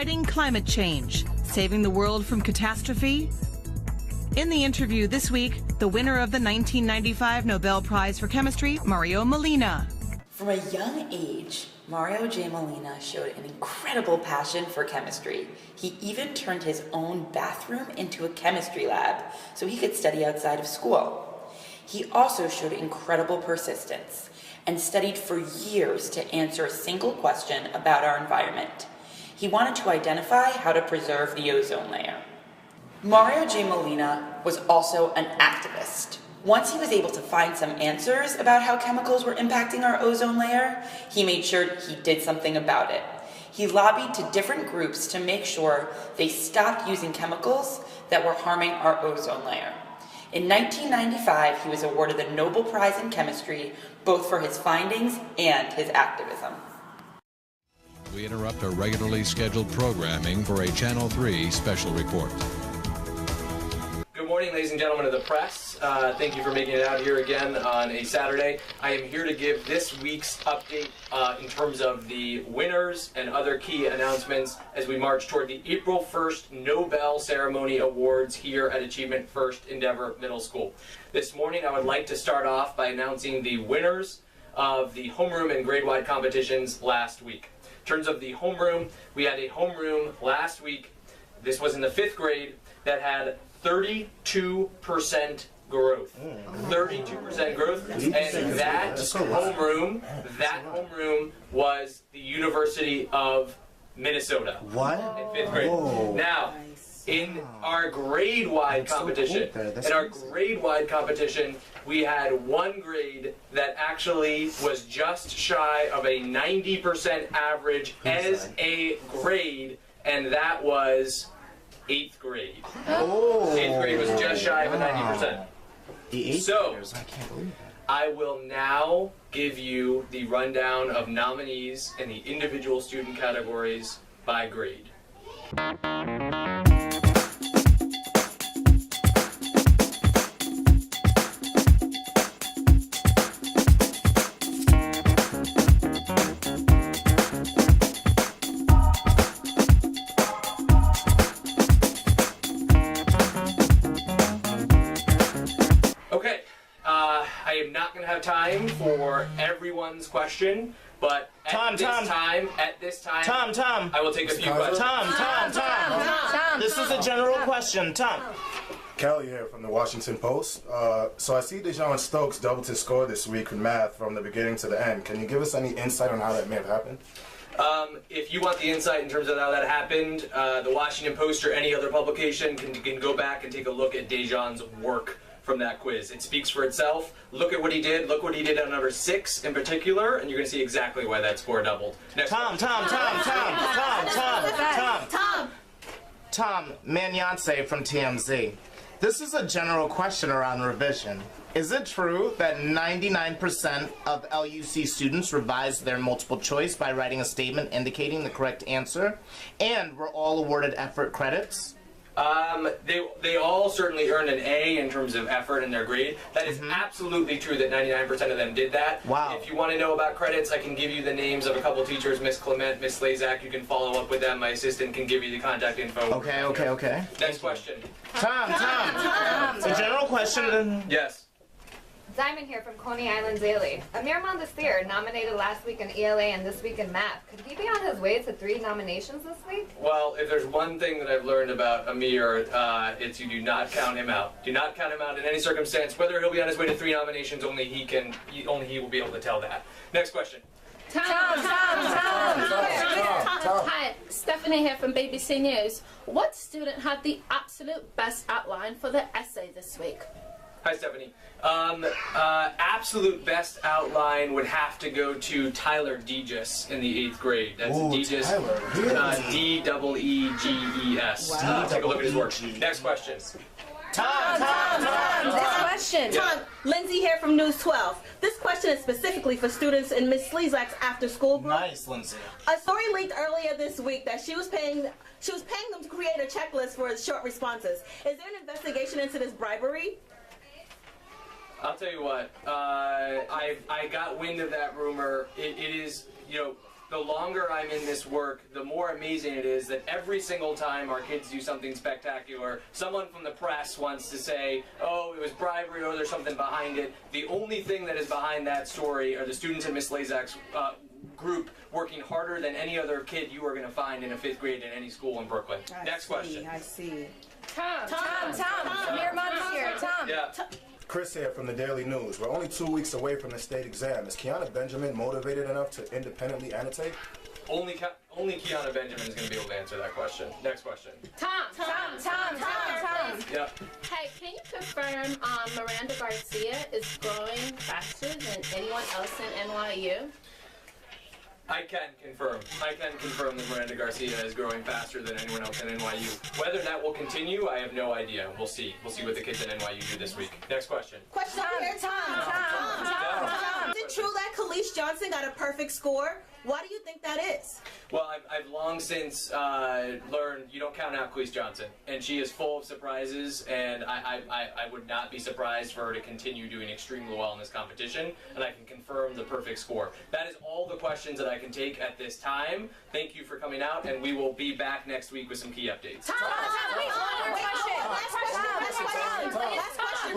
fighting climate change, saving the world from catastrophe? In the interview this week, the winner of the 1995 Nobel Prize for Chemistry, Mario Molina. From a young age, Mario J. Molina showed an incredible passion for chemistry. He even turned his own bathroom into a chemistry lab so he could study outside of school. He also showed incredible persistence and studied for years to answer a single question about our environment. He wanted to identify how to preserve the ozone layer. Mario J. Molina was also an activist. Once he was able to find some answers about how chemicals were impacting our ozone layer, he made sure he did something about it. He lobbied to different groups to make sure they stopped using chemicals that were harming our ozone layer. In 1995, he was awarded the Nobel Prize in Chemistry, both for his findings and his activism. We interrupt our regularly scheduled programming for a Channel 3 special report. Good morning, ladies and gentlemen of the press. Thank you for making it out here again on a Saturday. I am here to give this week's update in terms of the winners and other key announcements as we march toward the April 1st Nobel Ceremony Awards here at Achievement First Endeavor Middle School. This morning I would like to start off by announcing the winners of the homeroom and grade-wide competitions last week. In terms of the homeroom, we had a homeroom last week. This was in the 5th grade that had 32% growth. 32% growth. And that homeroom was the University of Minnesota. What? In 5th grade. Whoa. Now, in our grade-wide competition, we had one grade that actually was just shy of a 90% average as a grade, and that was 8th grade. Oh. 8th grade was just shy of a 90%. The 8th So, graders, I can't believe that. I will now give you the rundown of nominees in the individual student categories by grade. I am not going to have time for everyone's question, but at this time, I will take a few questions. Tom. This is a general question. Tom. Kelly here from the Washington Post. So I see DeJohn Stokes doubled his score this week in math from the beginning to the end. Can you give us any insight on how that may have happened? If you want the insight in terms of how that happened, the Washington Post or any other publication can go back and take a look at DeJohn's work from that quiz. It speaks for itself. Look at what he did. Look what he did on number 6 in particular, and you're going to see exactly why that score doubled. Tom Manyance from TMZ. This is a general question around revision. Is it true that 99% of LUC students revised their multiple choice by writing a statement indicating the correct answer, and were all awarded effort credits? They all certainly earned an A in terms of effort in their grade. That is absolutely true that 99% of them did that. Wow. If you want to know about credits, I can give you the names of a couple teachers, Miss Clement, Miss Slazak. You can follow up with them. My assistant can give you the contact info. Okay. Next question. Tom. It's a general question. Yes. Diamond here from Coney Island Daily. Amir Mondesir, nominated last week in ELA and this week in math. Could he be on his way to 3 nominations this week? Well, if there's one thing that I've learned about Amir, it's you do not count him out. Do not count him out in any circumstance. Whether he'll be on his way to 3 nominations, only he will be able to tell that. Next question. Tom. Hi, Stephanie here from BBC News. What student had the absolute best outline for the essay this week? Hi, Stephanie. Absolute best outline would have to go to Tyler Deegis in the 8th grade. That's Deegis, D-E-E-G-E-S. Wow. Take a look at his work. Next question. Tom. This question. Yeah. Tom, Lindsay here from News 12. This question is specifically for students in Miss Slezak's after-school group. Nice, Lindsay. A story leaked earlier this week that she was paying them to create a checklist for short responses. Is there an investigation into this bribery? I'll tell you what. I got wind of that rumor. It is, the longer I'm in this work, the more amazing it is that every single time our kids do something spectacular, someone from the press wants to say, oh, it was bribery or there's something behind it. The only thing that is behind that story are the students in Miss Lazak's group working harder than any other kid you are going to find in a 5th grade in any school in Brooklyn. Next question. I see. Tom. Miramond's here. Tom. Yeah. Chris here from the Daily News. We're only 2 weeks away from the state exam. Is Kiana Benjamin motivated enough to independently annotate? Only Kiana Benjamin is going to be able to answer that question. Next question. Tom. Yeah. Hey, can you confirm Miranda Garcia is growing faster than anyone else in NYU? I can confirm that Miranda Garcia is growing faster than anyone else in NYU. Whether that will continue, I have no idea. We'll see. We'll see what the kids at NYU do this week. Next question. Question here, Tom. Is it true that Khalees Johnson got a perfect score? Why do you think that is? Well, I've long since learned you don't count out Khalees Johnson, and she is full of surprises, and I would not be surprised for her to continue doing extremely well in this competition, and I can confirm the perfect score. That is all the questions that I can take at this time. Thank you for coming out, and we will be back next week with some key updates. Last question.